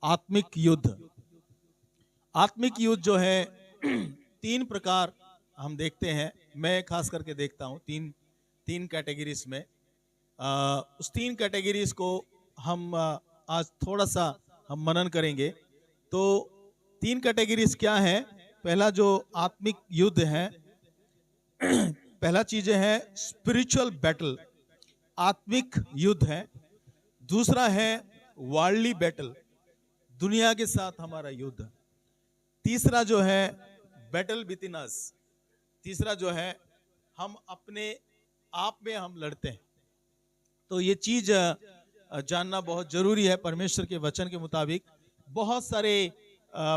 आत्मिक युद्ध। आत्मिक युद्ध जो है तीन प्रकार हम देखते हैं। मैं खास करके देखता हूँ तीन तीन कैटेगरीज में। उस तीन कैटेगरीज को हम आज थोड़ा सा हम मनन करेंगे। तो तीन कैटेगरीज क्या है? पहला जो आत्मिक युद्ध है, पहला चीज है स्पिरिचुअल बैटल, आत्मिक युद्ध है। दूसरा है वर्ल्डली बैटल, दुनिया के साथ हमारा युद्ध। तीसरा जो है बैटल विद इन अस, तीसरा जो है हम अपने आप में हम लड़ते हैं। तो ये चीज जानना बहुत जरूरी है। परमेश्वर के वचन के मुताबिक बहुत सारे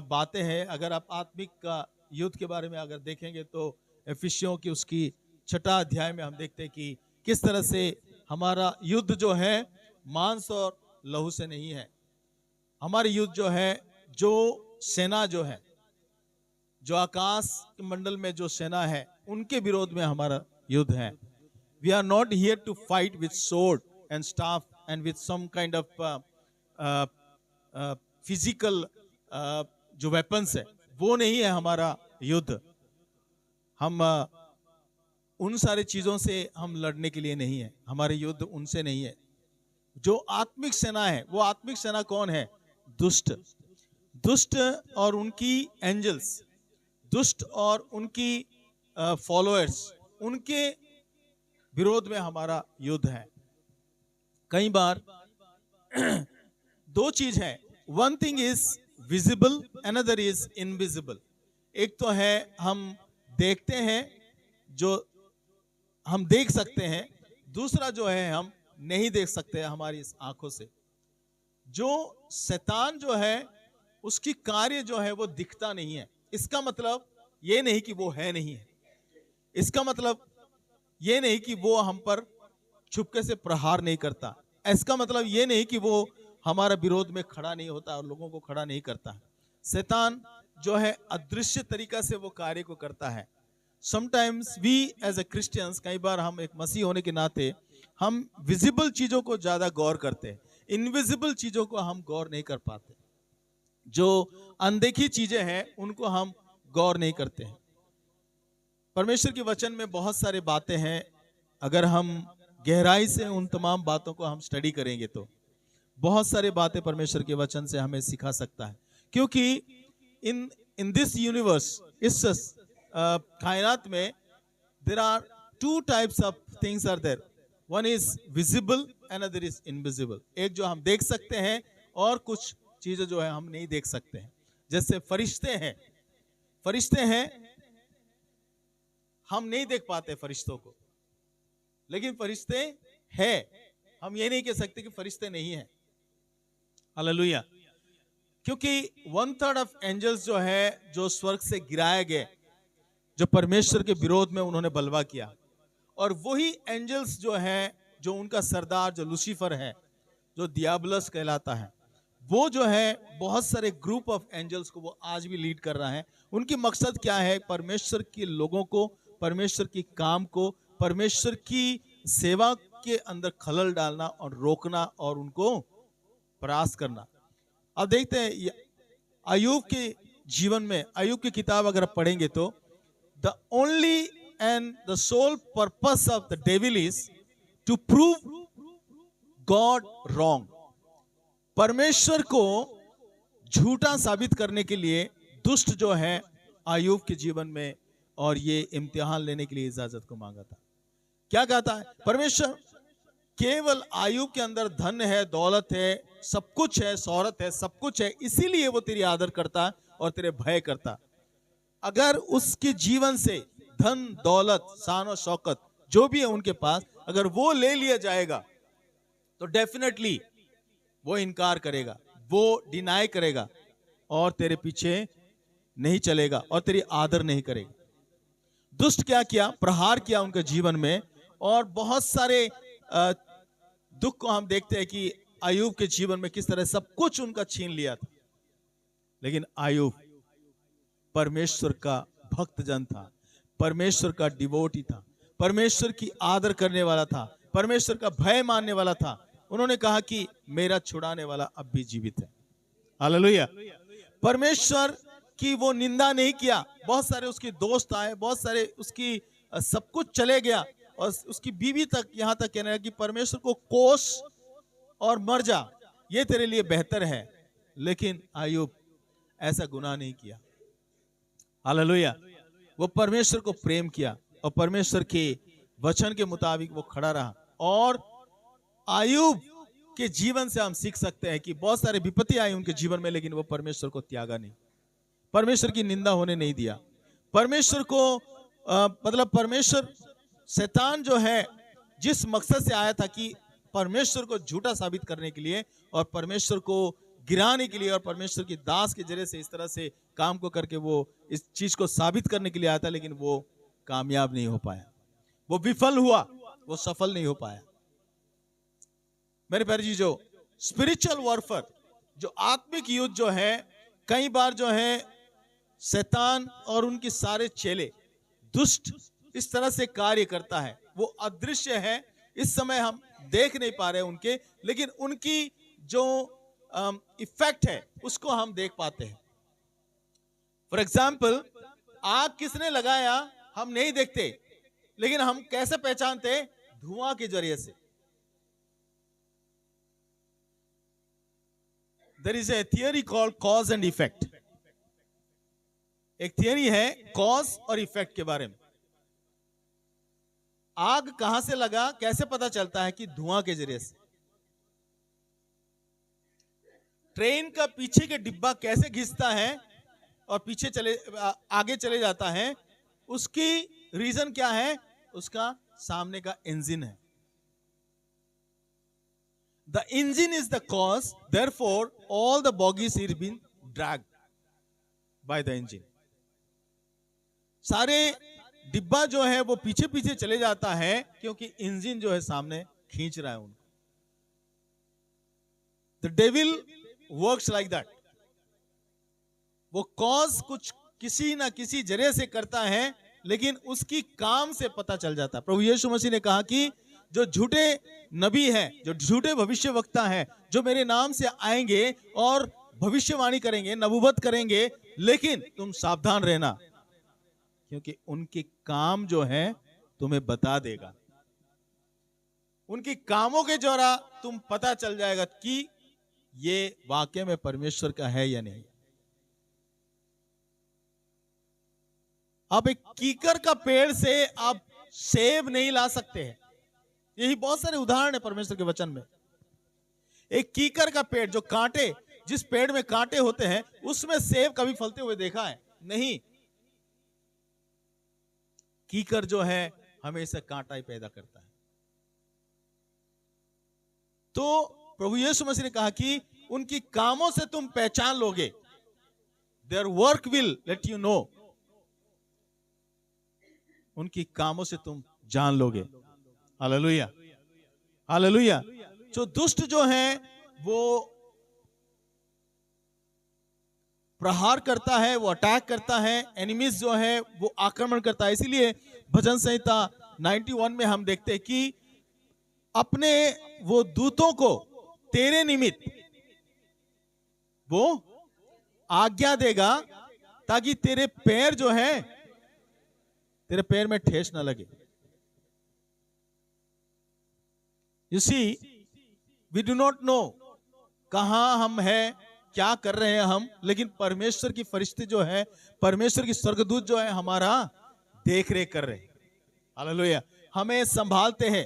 बातें हैं। अगर आप आत्मिक का युद्ध के बारे में अगर देखेंगे तो एफिसियों की उसकी 6वां अध्याय में हम देखते हैं कि किस तरह से हमारा युद्ध जो है मांस और लहू से नहीं है। हमारे युद्ध जो है, जो सेना जो है, जो आकाश के मंडल में जो सेना है, उनके विरोध में हमारा युद्ध है। We are not here to fight with sword and staff and with some kind of physical जो weapons है, वो नहीं है हमारा युद्ध। हम उन सारे चीजों से हम लड़ने के लिए नहीं है, हमारे युद्ध उनसे नहीं है। जो आत्मिक सेना है, वो आत्मिक सेना कौन है? दुष्ट, दुष्ट और उनकी एंजल्स, दुष्ट और उनकी फॉलोअर्स, उनके विरोध में हमारा युद्ध है। कई बार दो चीज है, one thing is visible, another is invisible. एक तो है हम देखते हैं, जो हम देख सकते हैं। दूसरा जो है हम नहीं देख सकते हमारी इस आंखों से। जो शैतान जो है उसकी कार्य जो है वो दिखता नहीं है। इसका मतलब ये नहीं कि वो है नहीं है, इसका मतलब ये नहीं कि वो हम पर छुपके से प्रहार नहीं करता, इसका मतलब ये नहीं कि वो हमारा विरोध में खड़ा नहीं होता और लोगों को खड़ा नहीं करता। शैतान जो है अदृश्य तरीका से वो कार्य को करता है। Sometimes we as a Christians, कई बार हम एक मसीह होने के नाते हम विजिबल चीजों को ज्यादा गौर करते हैं, इनविजिबल चीजों को हम गौर नहीं कर पाते। जो अनदेखी चीजें हैं उनको हम गौर नहीं करते हैं। परमेश्वर के वचन में बहुत सारे बातें हैं। अगर हम गहराई से उन तमाम बातों को हम स्टडी करेंगे तो बहुत सारे बातें परमेश्वर के वचन से हमें सिखा सकता है। क्योंकि इन दिस यूनिवर्स, इस कायनात में there are two types of things are there, one is visible, another is invisible. एक जो हम देख सकते हैं और कुछ चीजें जो है हम नहीं देख सकते हैं। जैसे फरिश्ते हैं, फरिश्ते हैं, हम नहीं देख पाते फरिश्तों को, लेकिन फरिश्ते हैं। हम ये नहीं कह सकते कि फरिश्ते नहीं हैं। हालेलुया। क्योंकि 1/3 ऑफ एंजल्स जो है, जो स्वर्ग से गिराए गए, जो परमेश्वर के विरोध में उन्होंने बलवा किया, और वही एंजल्स जो है, जो उनका सरदार जो लूसीफर है, जो दियाबलस कहलाता है, वो जो है बहुत सारे ग्रुप ऑफ एंजल्स को वो आज भी लीड कर रहा है। उनकी मकसद क्या है? परमेश्वर के लोगों को, परमेश्वर की काम को, परमेश्वर की सेवा के अंदर खलल डालना और रोकना और उनको परास्त करना। अब देखते हैं अय्यूब के जीवन में, अय्यूब की किताब अगर आप पढ़ेंगे तो the only and the sole purpose of the devil is to prove God wrong. परमेश्वर को झूठा साबित करने के लिए दुष्ट जो है अय्यूब के जीवन में और ये इम्तिहान लेने के लिए इजाजत को मांगा था। क्या कहता है परमेश्वर? केवल अय्यूब के अंदर धन है, दौलत है, सब कुछ है, शोहरत है, सब कुछ है, इसीलिए वो तेरी आदर करता और तेरे भय करता। अगर उसके जीवन से धन, दौलत, शान और शौकत जो भी है उनके पास, अगर वो ले लिया जाएगा तो डेफिनेटली वो इनकार करेगा, वो डिनाई करेगा और तेरे पीछे नहीं चलेगा और तेरी आदर नहीं करेगा। दुष्ट क्या किया? प्रहार किया उनके जीवन में, और बहुत सारे दुख को हम देखते हैं कि अय्यूब के जीवन में किस तरह सब कुछ उनका छीन लिया था। लेकिन अय्यूब परमेश्वर का भक्त जन था, परमेश्वर का डिवोटी था, परमेश्वर की आदर करने वाला था, परमेश्वर का भय मानने वाला था। उन्होंने कहा कि मेरा छुड़ाने वाला अब भी जीवित है। हालेलुया। परमेश्वर की वो निंदा नहीं किया। बहुत सारे उसके दोस्त आए, बहुत सारे उसकी सब कुछ चले गया, और उसकी बीवी तक यहाँ तक कहने लगी कि परमेश्वर को कोस और मर जा, ये तेरे लिए बेहतर है। लेकिन अय्यूब ऐसा गुनाह नहीं किया। हालेलुया। वो परमेश्वर को प्रेम किया और परमेश्वर के वचन के मुताबिक वो खड़ा रहा। और अय्यूब के जीवन से हम सीख सकते हैं कि बहुत सारे विपत्ति आई उनके जीवन में, लेकिन वो परमेश्वर को त्यागा नहीं, परमेश्वर की निंदा होने नहीं दिया। परमेश्वर को मतलब परमेश्वर, शैतान जो है जिस मकसद से आया था कि परमेश्वर को झूठा साबित करने के लिए और परमेश्वर को गिराने के लिए और परमेश्वर की दास के जरिए से इस तरह से काम को करके वो इस चीज को साबित करने के लिए आया था, लेकिन वो कामयाब नहीं हो पाया, वो विफल हुआ, वो सफल नहीं हो पाया। मेरे प्यारे जी, जो स्पिरिचुअल वॉरफेयर, जो आत्मिक युद्ध जो है, कई बार जो है शैतान और उनके सारे चेले, दुष्ट इस तरह से कार्य करता है। वो अदृश्य है, इस समय हम देख नहीं पा रहे उनके, लेकिन उनकी जो इफेक्ट है उसको हम देख पाते हैं। फॉर एग्जाम्पल, आग किसने लगाया हम नहीं देखते, लेकिन हम कैसे पहचानते? धुआं के जरिए से। There is a theory called cause and effect. एक थियरी है कॉज और इफेक्ट के बारे में। आग कहां से लगा, कैसे पता चलता है? कि धुआं के जरिए से। ट्रेन का पीछे के डिब्बा कैसे घिसता है और पीछे आगे चले जाता है, उसकी रीजन क्या है? उसका सामने का इंजन है। The engine is the cause, therefore all the bogies are being dragged by the engine. सारे डिब्बा जो है वो पीछे पीछे चले जाता है क्योंकि इंजन जो है सामने खींच रहा है उनको। The devil works like that. वो कॉज कुछ किसी ना किसी जरिए से करता है, लेकिन उसकी काम से पता चल जाता है। प्रभु यीशु मसीह ने कहा कि जो झूठे नबी हैं, जो झूठे भविष्यवक्ता हैं, जो मेरे नाम से आएंगे और भविष्यवाणी करेंगे, नबूवत करेंगे, लेकिन तुम सावधान रहना, क्योंकि उनके काम जो है तुम्हें बता देगा। उनके कामों के द्वारा तुम पता चल जाएगा कि ये वाकई में परमेश्वर का है या नहीं। आप एक कीकर का पेड़ से आप सेब नहीं ला सकते हैं। यही बहुत सारे उदाहरण है परमेश्वर के वचन में। एक कीकर का पेड़, जो कांटे, जिस पेड़ में कांटे होते हैं, उसमें सेब कभी फलते हुए देखा है? नहीं। कीकर जो है हमेशा कांटा ही पैदा करता है। तो प्रभु यीशु मसीह ने कहा कि उनकी कामों से तुम पहचान लोगे। Their work will let you know. उनकी कामों से तुम जान लोगे। Hallelujah, hallelujah. जो दुष्ट जो है वो प्रहार करता है, वो अटैक करता है, एनिमीज जो है वो आक्रमण करता है। इसीलिए भजन संहिता 91 में हम देखते हैं कि अपने वो दूतों को तेरे निमित्त वो आज्ञा देगा, ताकि तेरे पैर जो है, तेरे पैर में ठेस ना लगे। You see, we do not know कहां हम हैं, क्या कर रहे हैं हम, लेकिन परमेश्वर की फरिश्ते जो है, परमेश्वर की स्वर्गदूत जो है, हमारा देख रेख कर रहे हैं। हालेलुया। हमें संभालते हैं।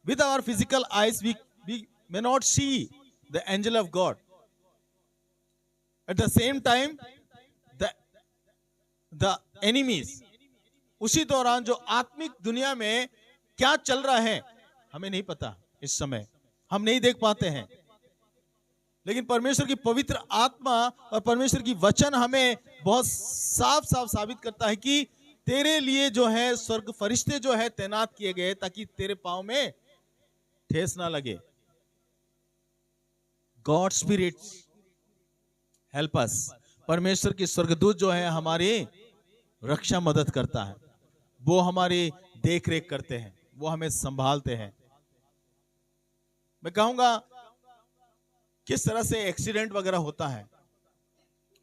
With our physical eyes we may not see the angel of God. At the same time, the enemies, उसी दौरान जो आत्मिक दुनिया में क्या चल रहा है हमें नहीं पता। इस समय हम नहीं देख पाते हैं, लेकिन परमेश्वर की पवित्र आत्मा और परमेश्वर की वचन हमें बहुत साफ साफ साबित करता है कि तेरे लिए जो है स्वर्ग फरिश्ते जो है तैनात किए गए, ताकि तेरे पांव में ठेस ना लगे। God spirits help us. परमेश्वर की स्वर्गदूत जो है हमारी रक्षा मदद करता है, वो हमारी देख रेख करते हैं, वो हमें संभालते हैं। मैं कहूंगा किस तरह से एक्सीडेंट वगैरह होता है,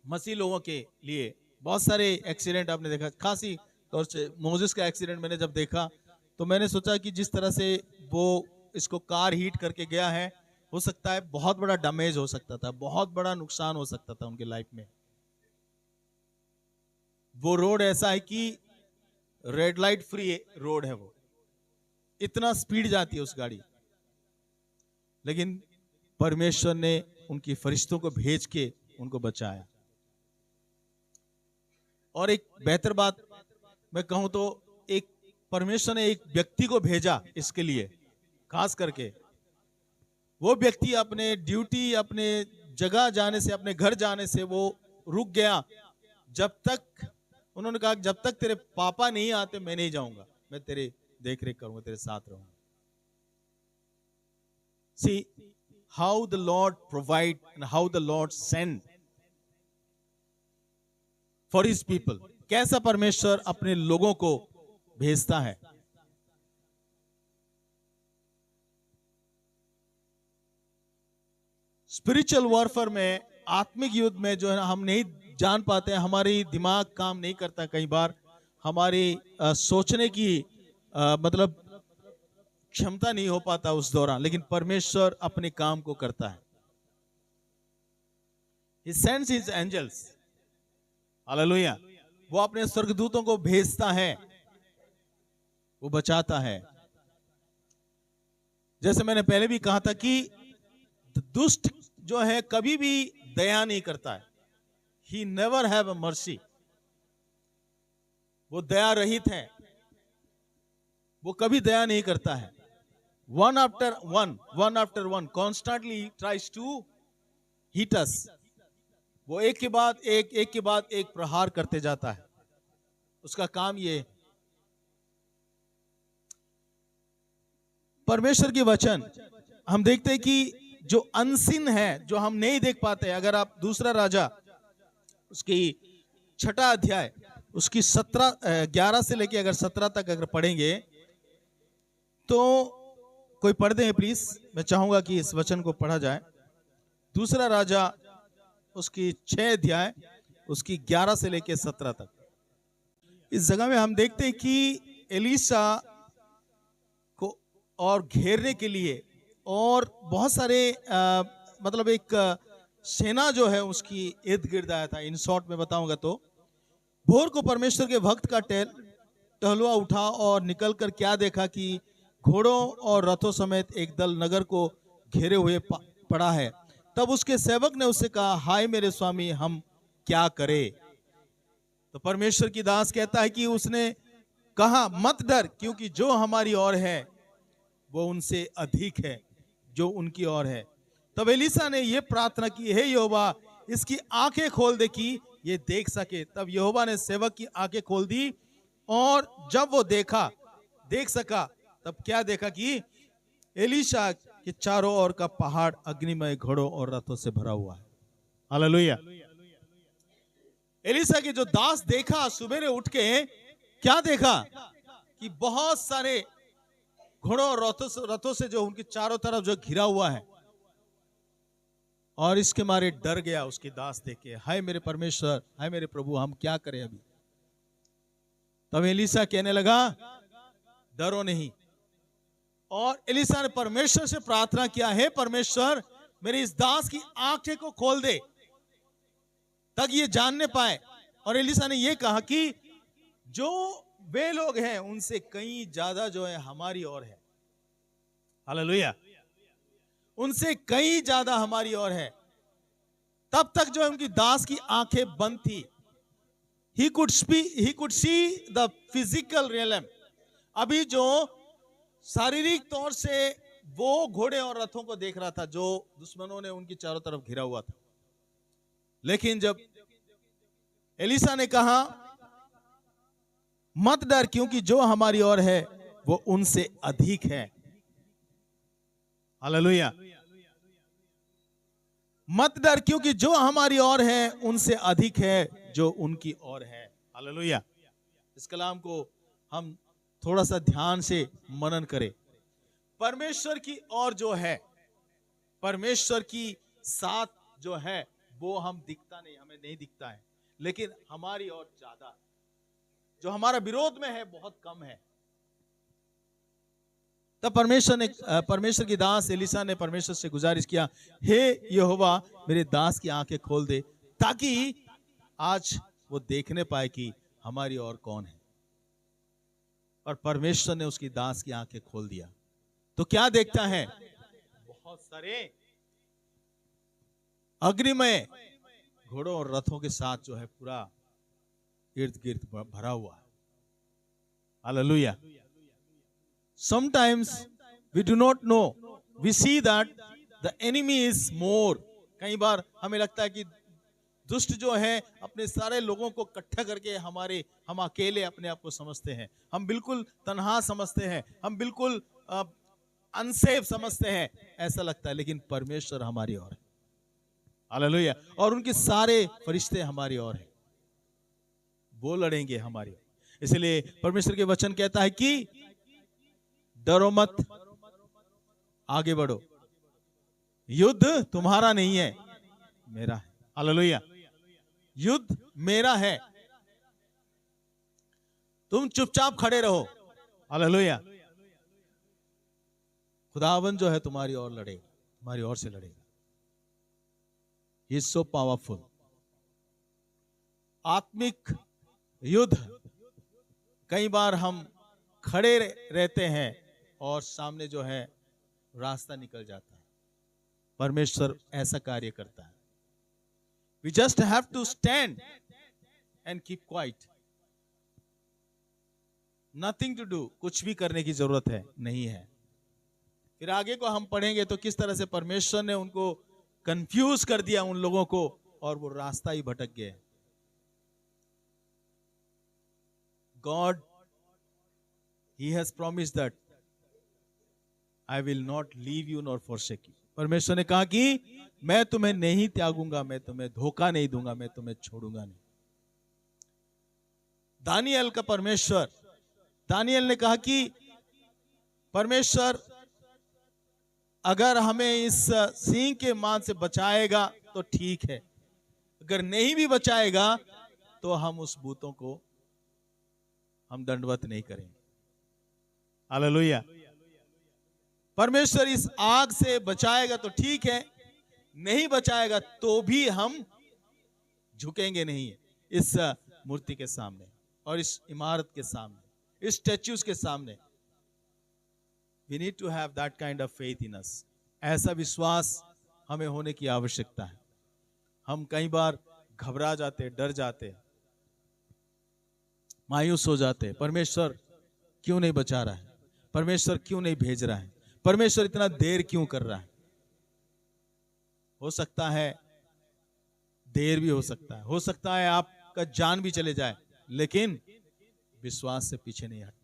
मसीह लोगों के लिए बहुत सारे एक्सीडेंट आपने देखा, खासी तौर से मोजेस का एक्सीडेंट मैंने जब देखा तो मैंने सोचा कि जिस तरह से वो इसको कार हीट करके गया है, हो सकता है बहुत बड़ा डैमेज हो सकता था, बहुत बड़ा नुकसान हो सकता था उनके लाइफ में। वो रोड ऐसा है कि रेड लाइट फ्री रोड है, वो इतना स्पीड जाती है उस गाड़ी, लेकिन परमेश्वर ने उनकी फरिश्तों को भेज के उनको बचाया। और एक बेहतर बात मैं कहूं तो एक परमेश्वर ने एक व्यक्ति को भेजा इसके लिए, खास करके वो व्यक्ति अपने ड्यूटी, अपने जगह जाने से, अपने घर जाने से वो रुक गया, जब तक उन्होंने कहा जब तक तेरे पापा नहीं आते मैं नहीं जाऊंगा, मैं तेरे देख रेख करूंगा, तेरे साथ रहूंगा। See how the Lord provide and how the Lord send for his people। कैसा परमेश्वर अपने लोगों को भेजता है। स्पिरिचुअल वॉरफेयर में, आत्मिक युद्ध में जो है ना, हम नहीं जान पाते हैं, हमारी दिमाग काम नहीं करता, कई बार हमारी सोचने की मतलब क्षमता नहीं हो पाता उस दौरान, लेकिन परमेश्वर अपने काम को करता है। He sends his angels, hallelujah. वो अपने स्वर्गदूतों को भेजता है, वो बचाता है। जैसे मैंने पहले भी कहा था कि दुष्ट जो है कभी भी दया नहीं करता है। He never have a mercy। वो दया रहित है, वो कभी दया नहीं करता है। one after one constantly tries to hit us। वो एक के बाद एक प्रहार करते जाता है, उसका काम ये। परमेश्वर के वचन हम देखते हैं कि जो अनसीन है, जो हम नहीं देख पाते, अगर आप दूसरा राजा उसकी 6वां अध्याय उसकी 11 से लेके अगर 17 तक अगर पढ़ेंगे तो, कोई पढ़ दे प्लीज, मैं चाहूंगा कि इस वचन को पढ़ा जाए। दूसरा राजा उसकी 6 अध्याय उसकी 11 से लेके 17 तक। इस जगह में हम देखते हैं कि एलीशा को और घेरने के लिए और बहुत सारे मतलब एक सेना जो है उसकी इर्द गिर्द आया था। इन शॉर्ट में बताऊंगा तो, भोर को परमेश्वर के भक्त का टहलुआ उठा और निकलकर क्या देखा कि घोड़ों और रथों समेत एक दल नगर को घेरे हुए पड़ा है। तब उसके सेवक ने उससे कहा, हाय मेरे स्वामी, हम क्या करें? तो परमेश्वर की दास कहता है कि उसने कहा, मत डर, क्योंकि जो हमारी ओर है वो उनसे अधिक है जो उनकी ओर है। तब एलीशा ने यह प्रार्थना की, हे यहोवा, इसकी आंखें खोल दे कि ये देख सके। तब यहोवा ने सेवक की आंखें खोल दी, और जब वो देख सका, तब क्या देखा कि एलीशा के चारों ओर का पहाड़ अग्निमय घोड़ों और रथों से भरा हुआ है। हालेलुया। एलीशा के जो दास देखा, सुबह उठ के क्या देखा कि बहुत सारे घोड़ों और रथों से जो उनके चारों तरफ जो घिरा हुआ है, और इसके मारे डर गया उसके दास देख के, हाय मेरे परमेश्वर, हाय मेरे प्रभु, हम क्या करें अभी? तब एलीशा कहने लगा, डरो नहीं। और एलीशा ने परमेश्वर से प्रार्थना किया, हे परमेश्वर, मेरे इस दास की आंखें को खोल दे ताकि ये जानने पाए। और एलीशा ने यह कहा कि जो वे लोग हैं उनसे कहीं ज्यादा जो है हमारी ओर है। हालेलुया। उनसे कहीं ज्यादा हमारी ओर है। तब तक जो है उनकी दास की आंखें बंद थी। He could see the physical realm। अभी जो शारीरिक तौर से वो घोड़े और रथों को देख रहा था जो दुश्मनों ने उनकी चारों तरफ घिरा हुआ था। लेकिन जब एलीशा ने कहा, मत डर, क्योंकि जो हमारी ओर है वो उनसे अधिक है। हालेलुया। मत डर, क्योंकि जो हमारी ओर है उनसे अधिक है जो उनकी ओर है। हालेलुया। इस कलाम को हम थोड़ा सा ध्यान से मनन करें। परमेश्वर की ओर जो है, परमेश्वर की साथ जो है, वो हम दिखता नहीं, हमें नहीं दिखता है, लेकिन हमारी और ज्यादा है। जो हमारा विरोध में है बहुत कम है। तब परमेश्वर की दास एलिशा ने परमेश्वर से गुजारिश किया, हे यहोवा, मेरे दास की आंखें खोल दे, ताकि आज वो देखने पाए कि हमारी और कौन है। और परमेश्वर ने उसकी दास की आंखें खोल दिया। तो क्या देखता है? बहुत सारे अग्निमय घोड़ों और रथों के साथ जो है पूरा इर्द गिर्द भरा हुआ है। Hallelujah. Sometimes we do not know. We see that the enemy is more. कई बार हमें लगता है कि दुष्ट जो है अपने सारे लोगों को इकट्ठा करके हम अकेले अपने आप को समझते हैं, हम बिल्कुल तन्हा समझते हैं, हम बिल्कुल अनसेफ समझते हैं, ऐसा लगता है। लेकिन परमेश्वर हमारी ओर है। हालेलुया। और उनके सारे फरिश्ते हमारी ओर हैं, वो लड़ेंगे हमारी ओर। इसलिए परमेश्वर के वचन कहता है कि डरो मत, आगे बढ़ो, युद्ध तुम्हारा नहीं है, मेरा है। हालेलुया। युद्ध मेरा है, तुम चुपचाप खड़े रहो। हालेलुया। खुदावन जो है तुम्हारी ओर लड़ेगा, तुम्हारी ओर से लड़ेगा। He is so powerful. आत्मिक युद्ध, कई बार हम खड़े रहते हैं और सामने जो है रास्ता निकल जाता है। परमेश्वर ऐसा कार्य करता है। We just have to stand and keep quiet. Nothing to do. कुछ भी करने की जरूरत है नहीं है। फिर आगे को हम पढ़ेंगे तो किस तरह से परमेश्वर ने उनको कंफ्यूज कर दिया, उन लोगों को, और वो रास्ता ही भटक गए। God, He has promised that I will not leave you nor forsake you. परमेश्वर ने कहा कि मैं तुम्हें नहीं त्यागूंगा, मैं तुम्हें धोखा नहीं दूंगा, मैं तुम्हें छोड़ूंगा नहीं। दानियल का परमेश्वर, दानियल ने कहा कि परमेश्वर अगर हमें इस सिंह के मांस से बचाएगा तो ठीक है, अगर नहीं भी बचाएगा तो हम उस भूतों को हम दंडवत नहीं करेंगे। हालेलुया। परमेश्वर इस आग से बचाएगा तो ठीक है, नहीं बचाएगा तो भी हम झुकेंगे नहीं इस मूर्ति के सामने और इस इमारत के सामने, इस स्टैच्यूज के सामने। We need to have that kind of faith in us. ऐसा विश्वास हमें होने की आवश्यकता है। हम कई बार घबरा जाते, डर जाते, मायूस हो जाते, परमेश्वर क्यों नहीं बचा रहा है, परमेश्वर क्यों नहीं भेज रहा है, परमेश्वर इतना देर क्यों कर रहा है। हो सकता है देर भी हो सकता है आपका जान भी चले जाए, लेकिन विश्वास से पीछे नहीं हटना।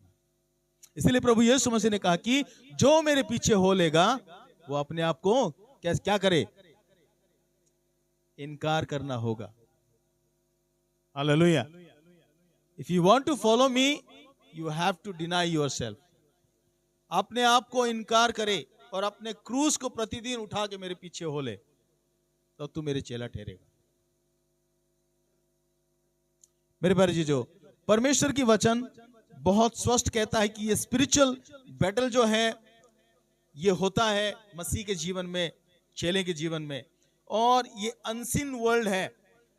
इसलिए प्रभु यीशु मसीह ने कहा कि जो मेरे पीछे हो लेगा वो अपने आप को क्या करे, इनकार करना होगा। Hallelujah. If you want to follow me, you have to deny yourself. अपने आप को इनकार करे और अपने क्रूस को प्रतिदिन उठा के मेरे पीछे हो ले, तो तू मेरे चेला ठहरेगा। मेरे भाई जी, जो परमेश्वर की वचन बहुत स्पष्ट कहता है कि ये स्पिरिचुअल बैटल जो है ये होता है मसीह के जीवन में, चेले के जीवन में, और ये अनसीन वर्ल्ड है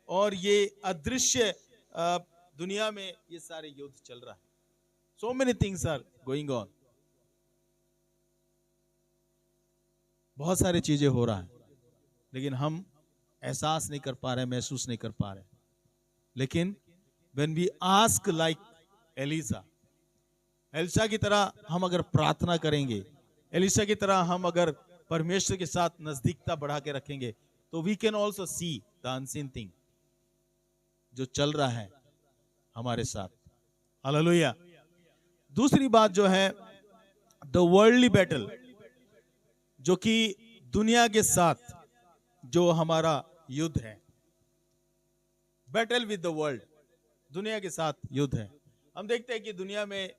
और ये अदृश्य दुनिया में ये सारे युद्ध चल रहा है। So many things are going on. बहुत सारी चीजें हो रहा है, लेकिन हम एहसास नहीं कर पा रहे, महसूस नहीं कर पा रहे। लेकिन when we ask like Elisha की तरह हम अगर प्रार्थना करेंगे, एलिशा की तरह हम अगर परमेश्वर के साथ नजदीकता बढ़ा के रखेंगे, तो we can also see the unseen thing जो चल रहा है हमारे साथ। हालेलुया। दूसरी बात जो है द वर्ल्डली बैटल, जो कि दुनिया के साथ जो हमारा युद्ध है। बैटल विद द वर्ल्ड, दुनिया के साथ युद्ध है। हम देखते हैं कि दुनिया में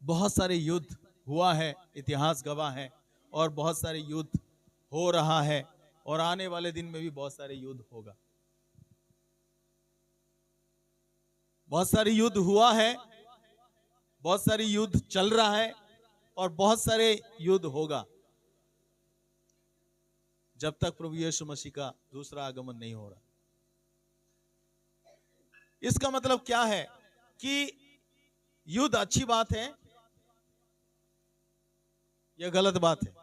बहुत सारे युद्ध हुआ है, इतिहास गवाह है, और बहुत सारे युद्ध हो रहा है और आने वाले दिन में भी बहुत सारे युद्ध होगा। बहुत सारे युद्ध हुआ है, बहुत सारे युद्ध चल रहा है और बहुत सारे युद्ध होगा जब तक प्रभु यीशु मसीह का दूसरा आगमन नहीं हो रहा। इसका मतलब क्या है कि युद्ध अच्छी बात है या गलत बात है?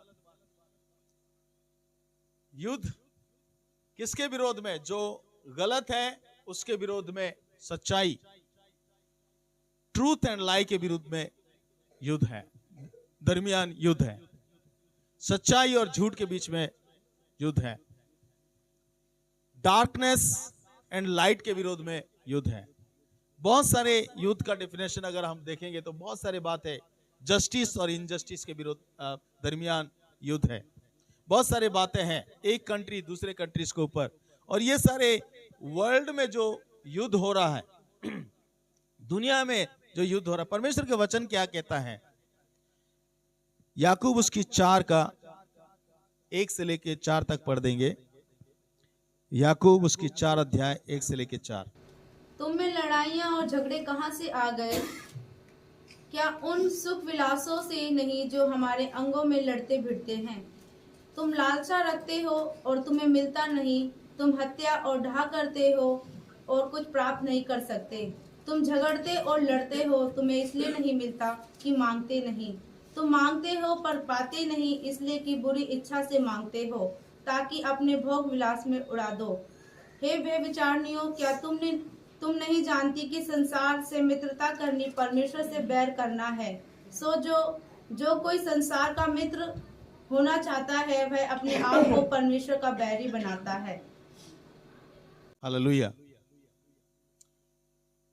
युद्ध किसके विरोध में? जो गलत है उसके विरोध में सच्चाई, ट्रूथ एंड लाई के विरुद्ध में युद्ध है, दरमियान युद्ध है। सच्चाई और झूठ के बीच में युद्ध है। डार्कनेस एंड लाइट के विरोध में युद्ध है। बहुत सारे युद्ध का डेफिनेशन अगर हम देखेंगे तो बहुत सारे बात है। जस्टिस और इनजस्टिस के विरोध दरमियान युद्ध है। बहुत सारे बातें हैं एक कंट्री दूसरे कंट्रीज के ऊपर, और ये सारे वर्ल्ड में जो युद्ध हो रहा है, दुनिया में जो युद्ध हो रहा है, परमेश्वर के वचन क्या कहता है? याकूब उसकी 4 का 1 से लेके 4 तक पढ़ देंगे। याकूब उसकी 4 अध्याय 1 से लेके 4। तुम में लड़ाइयाँ और झगड़े कहाँ से आ गए? क्या उन सुख विलासों से नहीं जो हमारे अंगों में लड़ते भिड़ते हैं? तुम लालसा रखते हो और तुम्हें मिलता नहीं। तुम हत्या और ढा करते हो और कुछ प्राप्त नहीं कर सकते। तुम झगड़ते और लड़ते हो, तुम्हें इसलिए नहीं मिलता कि मांगते नहीं। तुम मांगते हो पर पाते नहीं, इसलिए कि बुरी इच्छा से मांगते हो ताकि अपने भोग विलास में उड़ा दो। हे व्यभिचारिणियों, क्या तुम नहीं जानती कि संसार से मित्रता करनी परमेश्वर से बैर करना है? सो जो कोई संसार का मित्र होना चाहता है वह अपने आप को परमेश्वर का बैरी बनाता है। हालेलुया।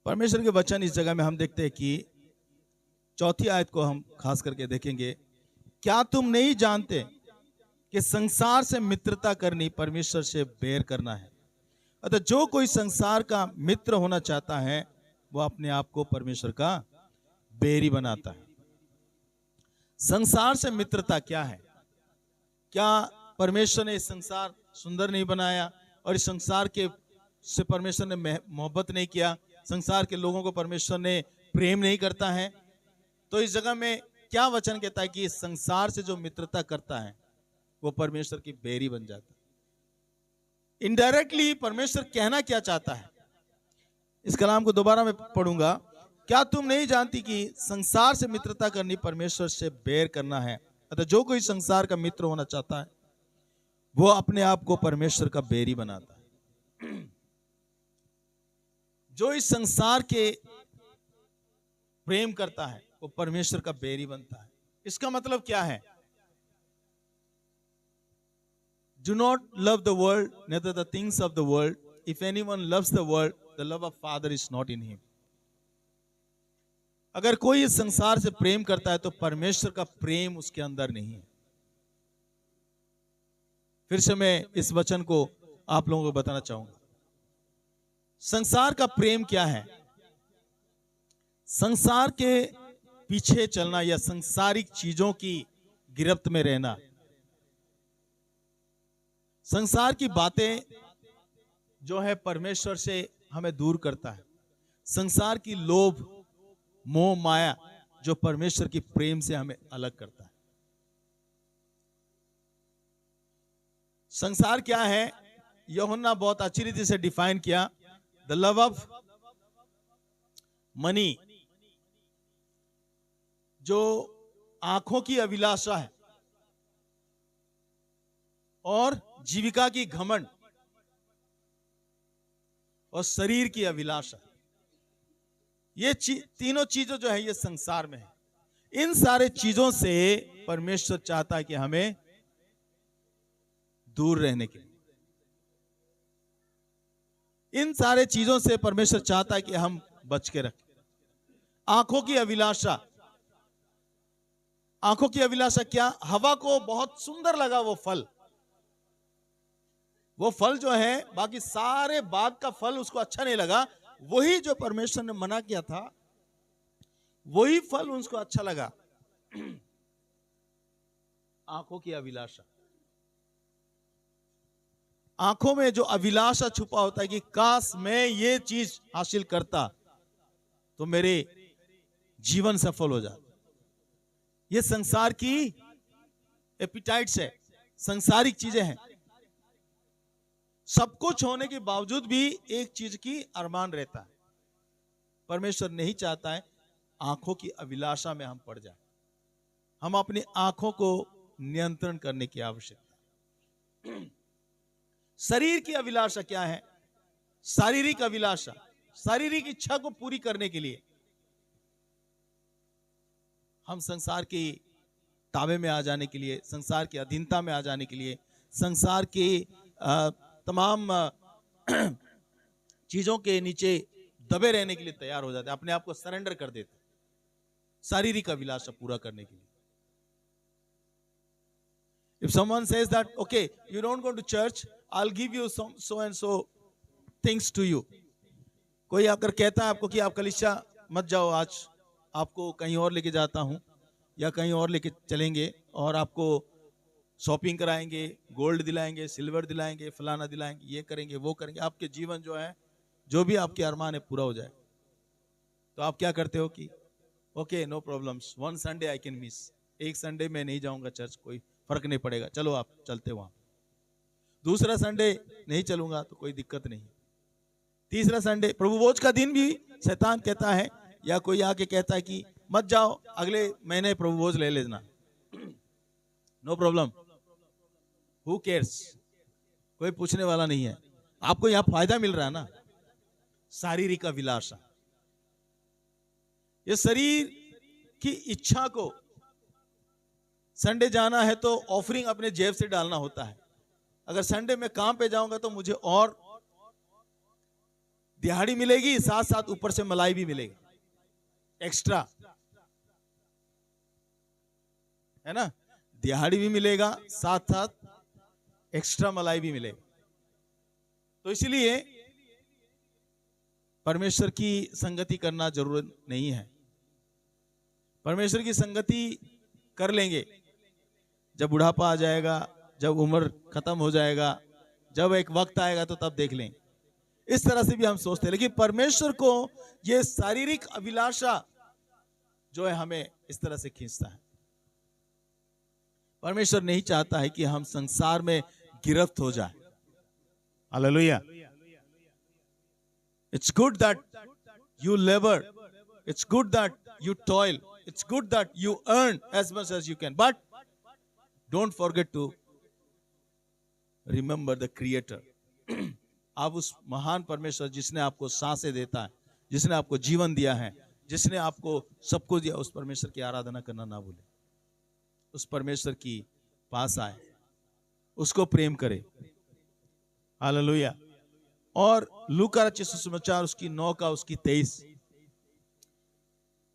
परमेश्वर के वचन इस जगह में हम देखते हैं कि 4थी आयत को हम खास करके देखेंगे। क्या तुम नहीं जानते कि संसार से मित्रता करनी परमेश्वर से बैर करना है? अतः जो कोई संसार का मित्र होना चाहता है वो अपने आप को परमेश्वर का बैरी बनाता है। संसार से मित्रता क्या है? क्या परमेश्वर ने इस संसार सुंदर नहीं बनाया और इस संसार के से परमेश्वर ने मोहब्बत नहीं किया? संसार के लोगों को परमेश्वर ने प्रेम नहीं करता है? तो इस जगह में क्या वचन कहता है कि इस संसार से जो मित्रता करता है वो परमेश्वर की बैरी बन जाता है। इनडायरेक्टली परमेश्वर कहना क्या चाहता है? इस कलाम को दोबारा मैं पढ़ूंगा। क्या तुम नहीं जानती कि संसार से मित्रता करनी परमेश्वर से बैर करना है? अतः जो कोई संसार का मित्र होना चाहता है वो अपने आप को परमेश्वर का बैरी बनाता है। जो इस संसार के प्रेम करता है वो परमेश्वर का बैरी बनता है। इसका मतलब क्या है? Do not love the world, neither the things of the world. If anyone loves the world, the love of Father is not in him. अगर कोई इस संसार से प्रेम करता है तो परमेश्वर का प्रेम उसके अंदर नहीं है। फिर से मैं इस वचन को आप लोगों को बताना चाहूंगा। संसार का प्रेम क्या है? संसार के पीछे चलना या संसारिक चीजों की गिरफ्त में रहना, संसार की बातें जो है परमेश्वर से हमें दूर करता है। संसार की लोभ, मोह, माया जो परमेश्वर की प्रेम से हमें अलग करता है। संसार क्या है? यूहन्ना बहुत अच्छी रीति से डिफाइन किया। द लव ऑफ मनी, जो आंखों की अभिलाषा है, और जीविका की घमंड, और शरीर की अभिलाषा। ये तीनों चीजों जो है ये संसार में है। इन सारे चीजों से परमेश्वर चाहता है कि हमें दूर रहने के लिए। इन सारे चीजों से परमेश्वर चाहता है कि हम बच के रखें। आंखों की अभिलाषा, आंखों की अभिलाषा क्या? हवा को बहुत सुंदर लगा वो फल जो है, बाकी सारे बाग का फल उसको अच्छा नहीं लगा। वही जो परमेश्वर ने मना किया था वही फल उसको अच्छा लगा। आंखों की अभिलाषा। आंखों में जो अभिलाषा छुपा होता है कि काश मैं ये चीज हासिल करता तो मेरे जीवन सफल हो जाता। ये संसार की एपिटाइट्स है, संसारिक चीजें हैं। सब कुछ होने के बावजूद भी एक चीज की अरमान रहता है। परमेश्वर नहीं चाहता है आंखों की अभिलाषा में हम पड़ जाए। हम अपनी आंखों को नियंत्रण करने की आवश्यकता। शरीर की अभिलाषा क्या है? शारीरिक अभिलाषा, शारीरिक इच्छा को पूरी करने के लिए हम संसार के ताबे में आ जाने के लिए, संसार की अधीनता में आ जाने के लिए, संसार के तमाम चीजों के नीचे दबे रहने के लिए तैयार हो जाते हैं, अपने आप को सरेंडर कर देते हैं शारीरिक अभिलाषा पूरा करने के लिए। If someone says that, okay, you don't go to church, I'll give you some so and so things to you. कोई आकर कहता है आपको कि आप कलीसिया मत जाओ, आज आपको कहीं और लेके जाता हूं या कहीं और लेके चलेंगे और आपको शॉपिंग कराएंगे, गोल्ड दिलाएंगे, सिल्वर दिलाएंगे, फलाना दिलाएंगे, ये करेंगे, वो करेंगे, आपके जीवन जो है, जो भी आपके अरमान है पूरा हो जाए। तो आप क्या करते हो कि okay, no problems, one Sunday I can miss, एक संडे में नहीं जाऊंगा चर्च, कोई फर्क नहीं पड़ेगा, चलो आप चलते वहां। दूसरा संडे नहीं चलूंगा तो कोई दिक्कत नहीं। तीसरा संडे, प्रभु भोज का दिन भी शैतान कहता है या कोई आके कहता है कि मत जाओ, अगले महीने प्रभु भोज ले लेना, नो प्रॉब्लम, हु केयर्स, कोई पूछने वाला नहीं है, आपको यहां फायदा मिल रहा है ना। शारीरिक अभिलाषा, ये शरीर की इच्छा को, संडे जाना है तो ऑफरिंग अपने जेब से डालना होता है। अगर संडे में काम पे जाऊंगा तो मुझे और दिहाड़ी मिलेगी, साथ साथ ऊपर से मलाई भी मिलेगी एक्स्ट्रा, है ना, दिहाड़ी भी मिलेगा, साथ साथ एक्स्ट्रा मलाई भी मिलेगा। तो इसलिए परमेश्वर की संगति करना जरूरत नहीं है। परमेश्वर की संगति कर लेंगे जब बुढ़ापा आ जाएगा, जब उम्र खत्म हो जाएगा, जब एक वक्त आएगा तो तब देख लेंगे। इस तरह से भी हम सोचते हैं, लेकिन परमेश्वर को ये शारीरिक अभिलाषा जो है हमें इस तरह से खींचता है। परमेश्वर नहीं चाहता है कि हम संसार में गिरफ्त हो जाए। Hallelujah. It's good that you labor, it's good that you toil, it's good that you earn as much as you can, but don't forget to remember the Creator. आप उस महान परमेश्वर जिसने आपको सांसें देता है, जिसने आपको जीवन दिया है, जिसने आपको सब कुछ दिया, उस परमेश्वर की आराधना करना ना भूले। उस परमेश्वर की पास आए, उसको प्रेम करे। हालेलुया। और लूका रचित सुसमाचार उसकी 9 का उसकी 23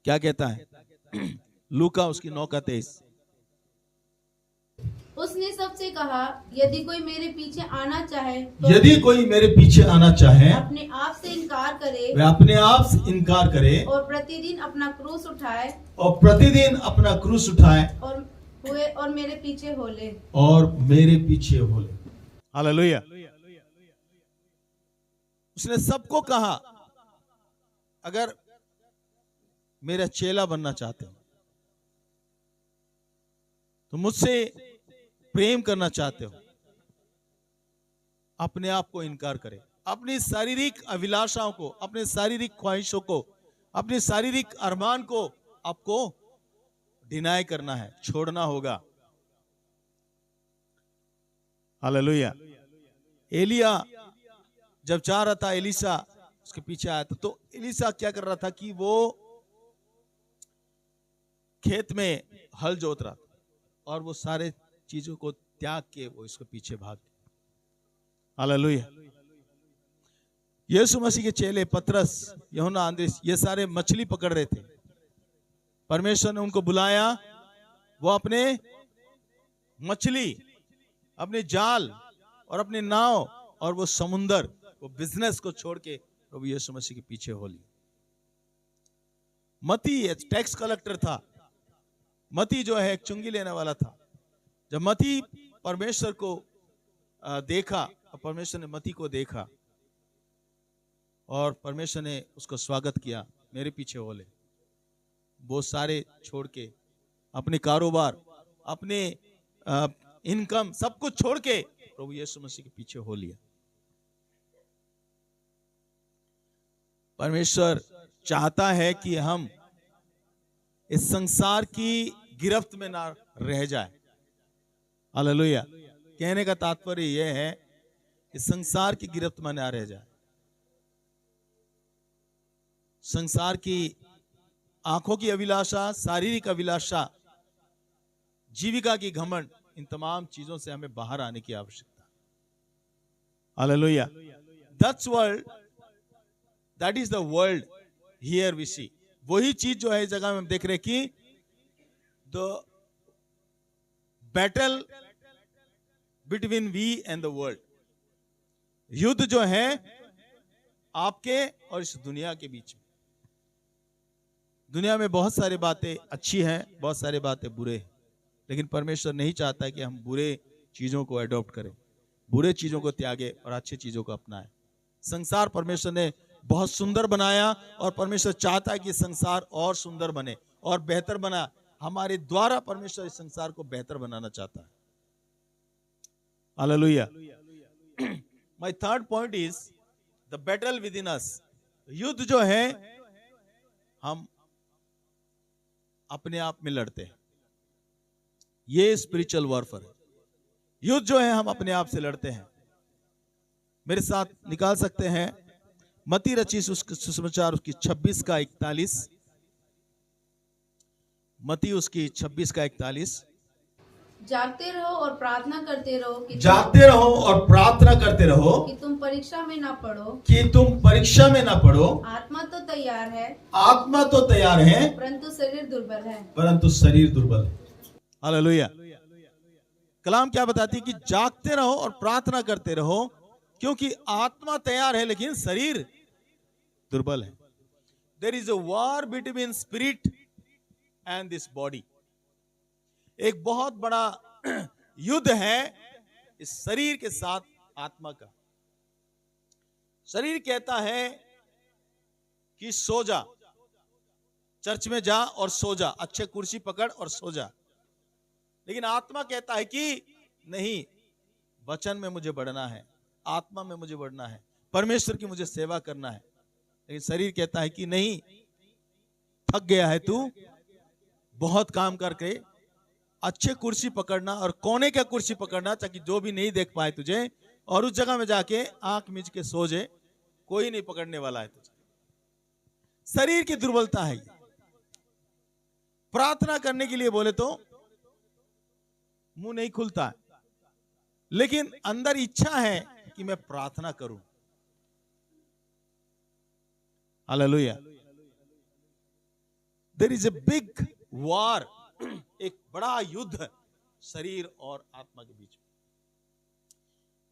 क्या कहता है? लूका उसकी 9 का 23, उसने सबसे कहा, यदि कोई मेरे पीछे आना चाहे तो यदि कोई मेरे पीछे आना चाहे, अपने आप से इनकार करे, वह अपने आप से इनकार करे और प्रतिदिन अपना क्रूस उठाए, और प्रतिदिन अपना क्रूस उठाए और मेरे पीछे हो ले। और मेरे पीछे हो ले। हालेलुया। उसने सबको कहा, अगर मेरा चेला बनना चाहते हो, तो मुझसे प्रेम करना चाहते हो, अपने आप को इनकार करें, अपनी शारीरिक अभिलाषाओं को, अपने शारीरिक ख्वाहिशों को, अपने शारीरिक अरमान को आपको डिनाई करना है, छोड़ना होगा। हालेलुया। एलिया जब चाह रहा था, एलीशा उसके पीछे आया था, तो एलीशा क्या कर रहा था कि वो खेत में हल जोत रहा था और वो सारे चीजों को त्याग के वो इसके पीछे भाग गया। हालेलुया। यीशु मसीह के चेले पतरस, यूहन्ना, अंद्रियास, ये सारे मछली पकड़ रहे थे। परमेश्वर ने उनको बुलाया, वो अपने मछली, अपने जाल और अपने नाव और वो समुंदर, वो बिजनेस को छोड़ के प्रभु यीशु मसीह के पीछे हो लिए। मती टैक्स कलेक्टर था, मती जो है एक चुंगी लेने वाला था। जब मती परमेश्वर को देखा और परमेश्वर ने मती को देखा और परमेश्वर ने उसको स्वागत किया, मेरे पीछे हो ले। वो सारे छोड़ के, अपने कारोबार, अपने इनकम, सब कुछ छोड़ के प्रभु यीशु मसीह के पीछे हो लिया। परमेश्वर चाहता है कि हम इस संसार की गिरफ्त में ना रह जाए। हालेलुया। कहने का तात्पर्य यह है कि संसार की गिरफ्त में ना रह जाए। संसार की आंखों की अभिलाषा, शारीरिक अभिलाषा, जीविका की घमंड, इन तमाम चीजों से हमें बाहर आने की आवश्यकता है। Hallelujah. That's world, that is the world here we see. वही चीज जो है इस जगह में हम देख रहे हैं कि the battle between we and the world, युद्ध जो है आपके और इस दुनिया के बीच में। दुनिया में बहुत सारी बातें अच्छी हैं, बहुत सारी बातें बुरे हैं, लेकिन परमेश्वर नहीं चाहता है कि हम बुरे चीजों को अडॉप्ट करें, बुरे चीजों को त्यागे और अच्छी चीजों को अपनाएं। संसार परमेश्वर ने बहुत सुंदर बनाया और परमेश्वर चाहता है कि संसार और सुंदर बने और बेहतर बना। हमारे द्वारा परमेश्वर इस संसार को बेहतर बनाना चाहता है। Hallelujah. My third point is the battle within us. युद्ध जो है हम अपने आप में लड़ते हैं, ये स्पिरिचुअल वॉरफेयर है। युद्ध जो है हम अपने आप से लड़ते हैं। मेरे साथ निकाल सकते हैं मत्ती रची सुसमाचार उसकी 26 का 41। मत्ती उसकी 26 का 41। जागते रहो और प्रार्थना करते रहो कि जागते रहो और प्रार्थना करते रहो कि तुम परीक्षा में ना पड़ो। कि तुम परीक्षा में ना पड़ो। आत्मा तो तैयार है, आत्मा तो तैयार है, परंतु शरीर दुर्बल है। परंतु शरीर दुर्बल है। हालेलुया। कलाम क्या बताती है कि जागते रहो और प्रार्थना करते रहो, क्योंकि आत्मा तैयार है लेकिन शरीर दुर्बल है। There is a war between spirit and this body. एक बहुत बड़ा युद्ध है इस शरीर के साथ आत्मा का। शरीर कहता है कि सो जा, चर्च में जा और सो जा, अच्छे कुर्सी पकड़ और सो जा। लेकिन आत्मा कहता है कि नहीं, वचन में मुझे बढ़ना है, आत्मा में मुझे बढ़ना है, परमेश्वर की मुझे सेवा करना है। लेकिन शरीर कहता है कि नहीं, थक गया है तू, बहुत काम करके, अच्छे कुर्सी पकड़ना और कोने का कुर्सी पकड़ना ताकि जो भी नहीं देख पाए तुझे, और उस जगह में जाके आंख मीच के सो जाए, कोई नहीं पकड़ने वाला है तुझे। शरीर की दुर्बलता है। प्रार्थना करने के लिए बोले तो मुंह नहीं खुलता है, लेकिन अंदर इच्छा है कि मैं प्रार्थना करूं। Hallelujah. There is a big war, एक बड़ा युद्ध शरीर और आत्मा के बीच में।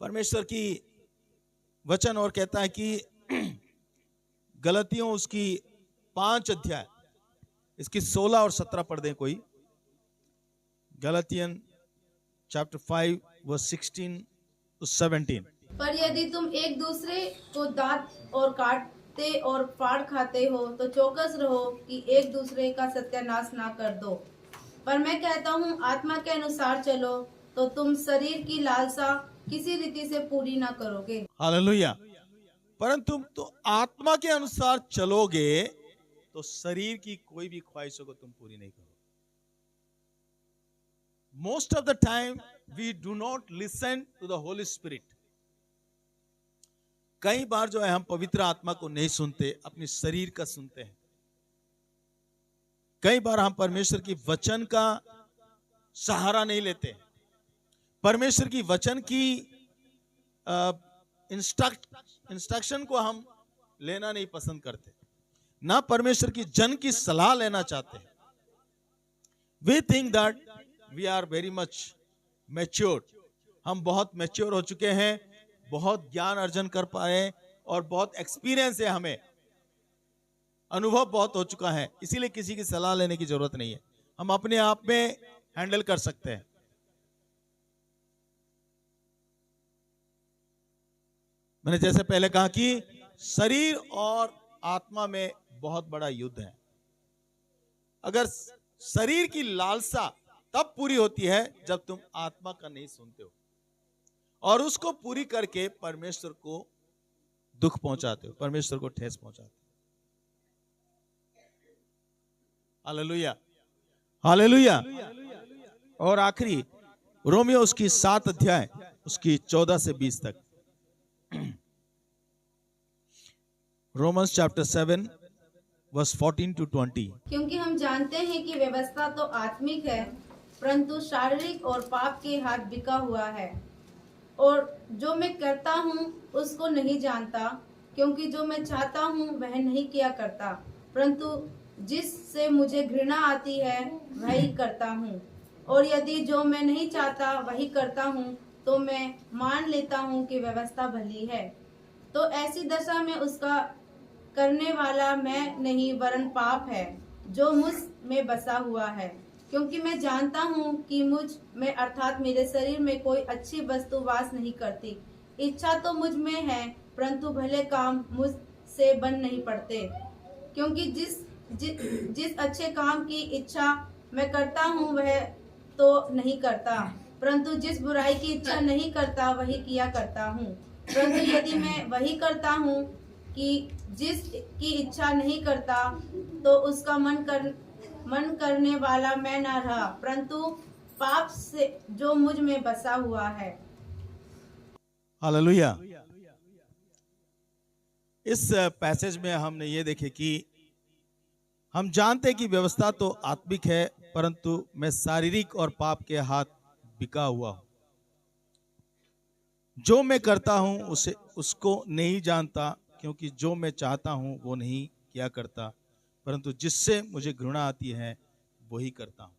परमेश्वर की वचन और कहता है कि गलतियों उसकी 5 अध्याय, इसकी 16 और 17 पढ़ दें कोई। गलतियन चैप्टर 5 वर्स 16 to 17। पर यदि तुम एक दूसरे को दांत और काटते और फाड़ खाते हो तो चौकस रहो कि एक दूसरे का सत्यानाश ना कर दो। पर मैं कहता हूँ आत्मा के अनुसार चलो तो तुम शरीर की लालसा किसी रीति से पूरी ना करोगे। हालेलुया। परंतु तुम तो आत्मा के अनुसार चलोगे तो शरीर की कोई भी ख्वाहिशों को तुम पूरी नहीं करोगे। Most of the time we do not listen to the Holy Spirit. कई बार जो है हम पवित्र आत्मा को नहीं सुनते, अपने शरीर का सुनते हैं। कई बार हम परमेश्वर की वचन का सहारा नहीं लेते, परमेश्वर की वचन की इंस्ट्रक्शन को हम लेना नहीं पसंद करते, ना परमेश्वर की जन की सलाह लेना चाहते हैं। We think that we are very much mature. हम बहुत मैच्योर हो चुके हैं, बहुत ज्ञान अर्जन कर पाए और बहुत एक्सपीरियंस है, हमें अनुभव बहुत हो चुका है, इसीलिए किसी की सलाह लेने की जरूरत नहीं है, हम अपने आप में हैंडल कर सकते हैं। मैंने जैसे पहले कहा कि शरीर और आत्मा में बहुत बड़ा युद्ध है। अगर शरीर की लालसा तब पूरी होती है जब तुम आत्मा का नहीं सुनते हो और उसको पूरी करके परमेश्वर को दुख पहुंचाते हो, परमेश्वर को ठेस पहुंचाते हो। Hallelujah, hallelujah. और आखिरी रोमियो उसकी 7 अध्याय उसकी 14 से 20 तक। Romans chapter 7 verse 14 to 20। क्योंकि हम जानते हैं कि व्यवस्था तो आत्मिक है, परंतु शारीरिक और पाप के हाथ बिका हुआ है। और जो मैं करता हूँ उसको नहीं जानता, क्योंकि जो मैं चाहता हूँ वह नहीं किया करता, परंतु जिससे मुझे घृणा आती है वही करता हूँ। और यदि जो मैं नहीं चाहता वही करता हूँ, तो मैं मान लेता हूँ कि व्यवस्था भली है। तो ऐसी दशा में उसका करने वाला मैं नहीं वरन पाप है जो मुझ में बसा हुआ है। क्योंकि मैं जानता हूँ कि मुझ में अर्थात मेरे शरीर में कोई अच्छी वस्तु वास नहीं करती। इच्छा तो मुझ में है, परंतु भले काम मुझ से बन नहीं पड़ते। क्योंकि जिस अच्छे काम की इच्छा मैं करता हूँ वह तो नहीं करता, परंतु जिस बुराई की इच्छा नहीं करता वही किया करता हूँ। परंतु यदि मैं वही करता हूँ कि जिस की इच्छा नहीं करता, तो उसका मन करने वाला मैं ना रहा, परंतु पाप से जो मुझ में बसा हुआ है। हालेलुया। इस पैसेज में हमने ये देखे कि हम जानते कि व्यवस्था तो आत्मिक है, परंतु मैं शारीरिक और पाप के हाथ बिका हुआ हूं। जो मैं करता हूं उसको नहीं जानता, क्योंकि जो मैं चाहता हूं वो नहीं किया करता, परंतु जिससे मुझे घृणा आती है वही करता हूं।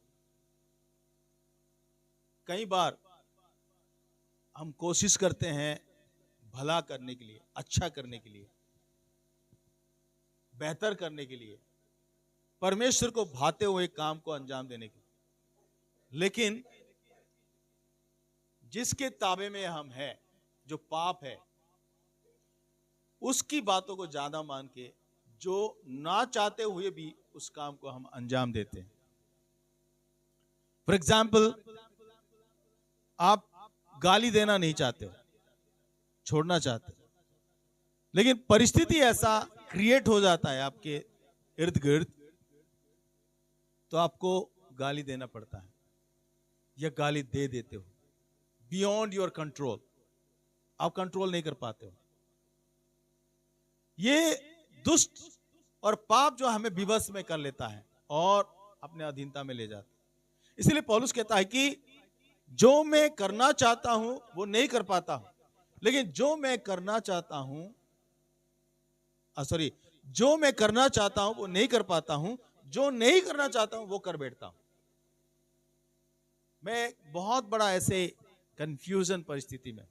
कई बार हम कोशिश करते हैं भला करने के लिए, अच्छा करने के लिए, बेहतर करने के लिए, परमेश्वर को भाते हुए काम को अंजाम देने के लिए, लेकिन जिसके ताबे में हम हैं, जो पाप है, उसकी बातों को ज्यादा मान के जो ना चाहते हुए भी उस काम को हम अंजाम देते हैं। फॉर एग्जाम्पल, आप गाली देना नहीं चाहते हो, छोड़ना चाहते हो, लेकिन परिस्थिति ऐसा क्रिएट हो जाता है आपके इर्द गिर्द, तो आपको गाली देना पड़ता है या गाली दे देते हो। बियॉन्ड योर कंट्रोल, आप कंट्रोल नहीं कर पाते हो। ये दुष्ट और पाप जो हमें विवश में कर लेता है और अपने अधीनता में ले जाता है। इसलिए पौलुस कहता है कि जो मैं करना चाहता हूं वो नहीं कर पाता हूं, लेकिन जो मैं करना चाहता हूं जो मैं करना चाहता हूं वो नहीं कर पाता हूं, जो नहीं करना चाहता हूं वो कर बैठता हूं। मैं बहुत बड़ा ऐसे कंफ्यूजन परिस्थिति में,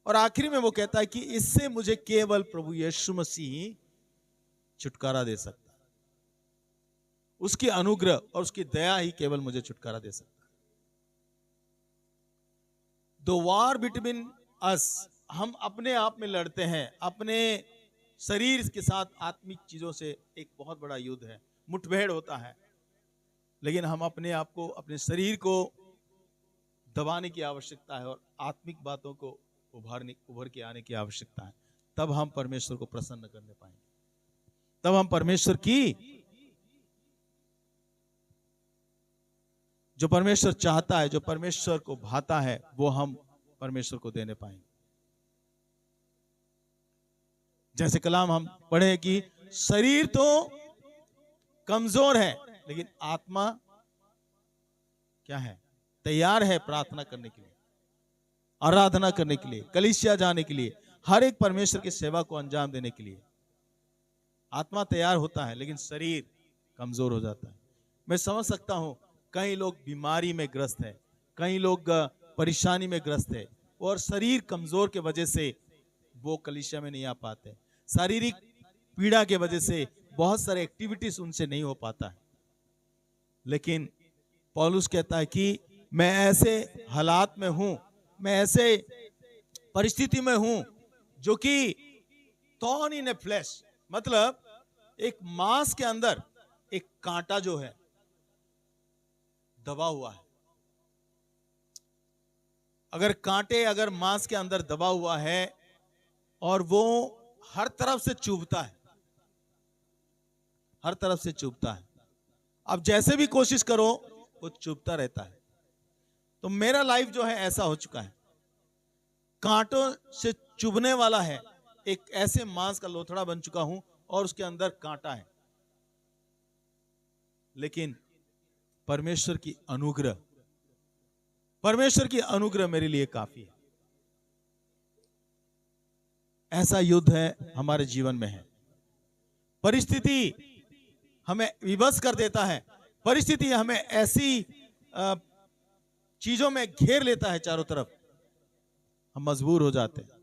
और आखिरी में वो कहता है कि इससे मुझे केवल प्रभु यीशु मसीह छुटकारा दे सकता है। उसकी अनुग्रह और उसकी दया ही केवल मुझे छुटकारा दे सकता है। द वॉर बिटवीन अस, हम अपने आप में लड़ते हैं, अपने शरीर के साथ आत्मिक चीजों से एक बहुत बड़ा युद्ध है, मुठभेड़ होता है। लेकिन हम अपने आप को, अपने शरीर को दबाने की आवश्यकता है और आत्मिक बातों को उभर के आने की आवश्यकता है। तब हम परमेश्वर को प्रसन्न करने पाएंगे, तब हम परमेश्वर की, जो परमेश्वर चाहता है, जो परमेश्वर को भाता है, वो हम परमेश्वर को देने पाएंगे। जैसे कलाम हम पढ़े कि शरीर तो कमजोर है, लेकिन आत्मा क्या है? तैयार है प्रार्थना करने के लिए, आराधना करने के लिए, कलीसिया जाने के लिए, हर एक परमेश्वर की सेवा को अंजाम देने के लिए। आत्मा तैयार होता है, लेकिन शरीर कमजोर हो जाता है। मैं समझ सकता हूं, कई लोग बीमारी में ग्रस्त है, कई लोग परेशानी में ग्रस्त है, और शरीर कमजोर के वजह से वो कलीसिया में नहीं आ पाते। शारीरिक पीड़ा के वजह से बहुत सारे एक्टिविटीज उनसे नहीं हो पाता है। लेकिन पौलुस कहता है कि मैं ऐसे हालात में हूं, मैं ऐसे परिस्थिति में हूं जो कि थॉर्न इन ए फ्लैश, मतलब एक मांस के अंदर एक कांटा जो है दबा हुआ है। अगर मांस के अंदर दबा हुआ है और वो हर तरफ से चुभता है, हर तरफ से चुभता है, अब जैसे भी कोशिश करो वो चुभता रहता है। तो मेरा लाइफ जो है ऐसा हो चुका है, कांटों से चुभने वाला है, एक ऐसे मांस का लोथड़ा बन चुका हूं और उसके अंदर कांटा है। लेकिन परमेश्वर की अनुग्रह मेरे लिए काफी है। ऐसा युद्ध है हमारे जीवन में है। परिस्थिति हमें विवश कर देता है, परिस्थिति हमें ऐसी चीजों में घेर लेता है चारों तरफ, हम मजबूर हो जाते हैं।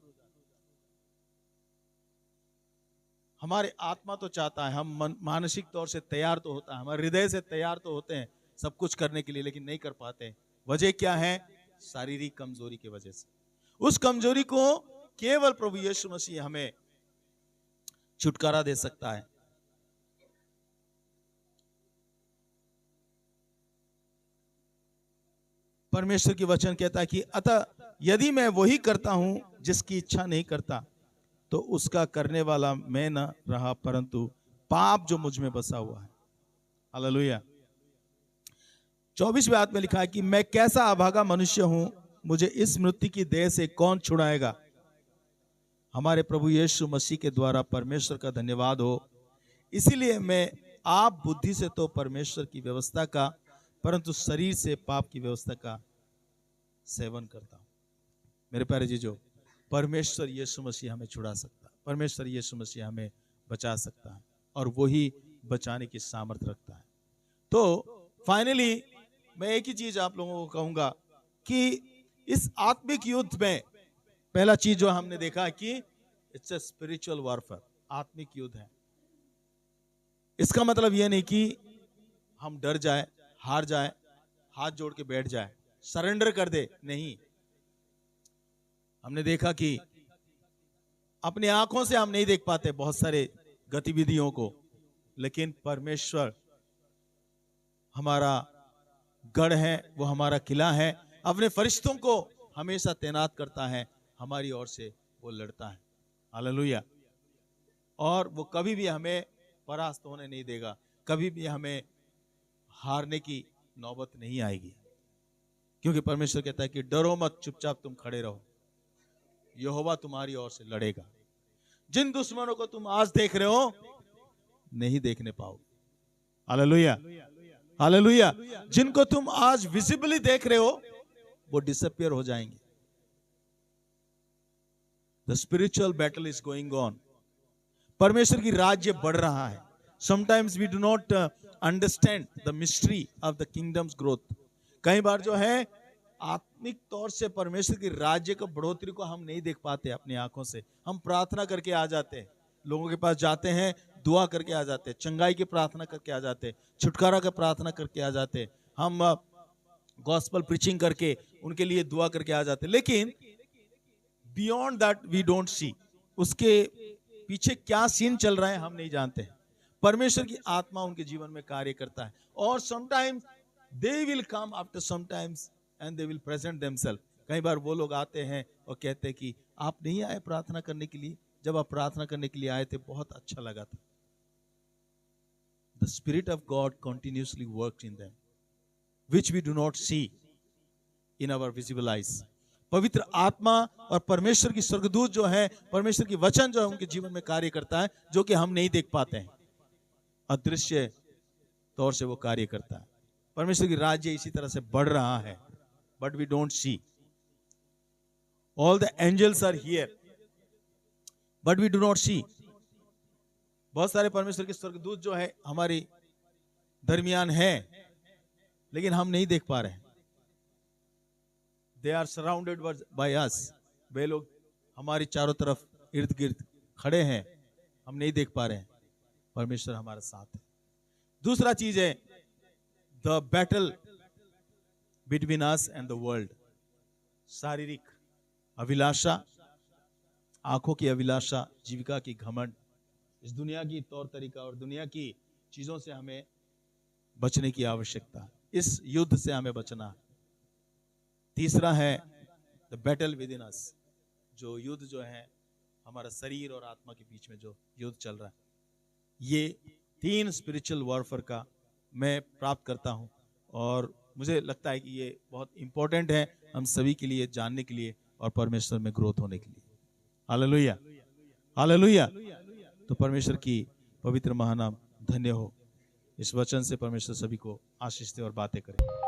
हमारे आत्मा तो चाहता है, हम मानसिक तौर से तैयार तो होता है, हमारे हृदय से तैयार तो होते हैं सब कुछ करने के लिए, लेकिन नहीं कर पाते। वजह क्या है? शारीरिक कमजोरी की वजह से। उस कमजोरी को केवल प्रभु यीशु मसीह हमें छुटकारा दे सकता है। परमेश्वर की वचन कहता है कि अतः यदि मैं वही करता हूं जिसकी इच्छा नहीं करता, तो उसका करने वाला मैं न रहा, परंतु पाप जो मुझ में बसा हुआ है। हालेलुया। 24वें आयत में लिखा है कि मैं कैसा अभागा मनुष्य हूं, मुझे इस मृत्यु की देह से कौन छुड़ाएगा। हमारे प्रभु यीशु मसीह के द्वारा परमेश्वर का धन्यवाद हो। इसीलिए मैं आप बुद्धि से तो परमेश्वर की व्यवस्था का, परंतु शरीर से पाप की व्यवस्था का सेवन करता हूं। मेरे प्यारे जीजो, परमेश्वर यीशु मसीह हमें छुड़ा सकता है, परमेश्वर यीशु मसीह हमें बचा सकता है और वही बचाने की सामर्थ्य रखता है। तो फाइनली मैं एक ही चीज आप लोगों को कहूंगा कि इस आत्मिक युद्ध में पहला चीज जो हमने देखा है कि इट्स अ स्पिरिचुअल वॉरफेयर, आत्मिक युद्ध है। इसका मतलब यह नहीं कि हम डर जाए, हार जाए, हाथ जोड़ के बैठ जाए, सरेंडर कर दे, नहीं। हमने देखा कि अपनी आंखों से हम नहीं देख पाते बहुत सारे गतिविधियों को, लेकिन परमेश्वर हमारा गढ़ है, वो हमारा किला है, अपने फरिश्तों को हमेशा तैनात करता है, हमारी ओर से वो लड़ता है। हालेलुया। और वो कभी भी हमें परास्त होने नहीं देगा, कभी भी हमें हारने की नौबत नहीं आएगी, क्योंकि परमेश्वर कहता है कि डरो मत, चुपचाप तुम खड़े रहो, यहोवा तुम्हारी ओर से लड़ेगा। जिन दुश्मनों को तुम आज देख रहे हो नहीं देखने पाओगे। Hallelujah, hallelujah. जिनको तुम आज विजिबली देख रहे हो वो डिसअपियर हो जाएंगे। The spiritual battle is going on. परमेश्वर की राज्य बढ़ रहा है। Sometimes we do not understand the mystery of the kingdom's growth. कई बार जो है आत्मिक तौर से परमेश्वर की राज्य की बढ़ोतरी को हम नहीं देख पाते अपनी आंखों से। हम प्रार्थना करके आ जाते हैं, लोगों के पास जाते हैं, दुआ करके आ जाते हैं, चंगाई की प्रार्थना करके आ जाते हैं, छुटकारा की प्रार्थना करके आ जाते हैं, हम गॉस्पल प्रीचिंग करके उनके लिए दुआ करके आ जाते हैं, लेकिन beyond that we don't see. उसके पीछे क्या सीन चल रहा है हम नहीं जानते हैं। परमेश्वर की आत्मा उनके जीवन में कार्य करता है, और sometimes they will come after sometimes and they will present themself. कई बार वो लोग आते हैं और कहते हैं कि आप नहीं आए प्रार्थना करने के लिए, जब आप प्रार्थना करने के लिए आए थे बहुत अच्छा लगा था। The Spirit of God continuously worked in them, which we do not see in our visible eyes. पवित्र आत्मा और परमेश्वर की स्वर्गदूत जो है, परमेश्वर की वचन जो है उनके जीवन में कार्य करता है, जो कि हम नहीं देख पाते हैं, अदृश्य तौर से वो कार्य करता है। परमेश्वर की राज्य इसी तरह से बढ़ रहा है, but we don't see. All the angels are here, but we do not see. बहुत सारे परमेश्वर के स्वर्गदूत जो है हमारी दरमियान है, लेकिन हम नहीं देख पा रहे हैं। They are surrounded by us. वे लोग हमारी चारों तरफ इर्द गिर्द खड़े हैं, हम नहीं देख पा रहे हैं। परमेश्वर हमारे साथ है। दूसरा चीज है the battle between us and the world. शारीरिक अभिलाषा आंखों की अभिलाषा, जीविका की घमंड, इस दुनिया की तौर तरीका और दुनिया की चीजों से हमें बचने की आवश्यकता है। इस युद्ध से हमें बचना है। तीसरा है द बैटल विद इन अस, जो युद्ध जो है हमारा शरीर और आत्मा के बीच में जो युद्ध चल रहा है, ये 3 स्पिरिचुअल वॉरफेयर का मैं प्राप्त करता हूं और मुझे लगता है कि ये बहुत इंपॉर्टेंट है हम सभी के लिए जानने के लिए और परमेश्वर में ग्रोथ होने के लिए। Hallelujah, hallelujah. तो परमेश्वर की पवित्र महानाम धन्य हो। इस वचन से परमेश्वर सभी को आशीष दे और बातें करे।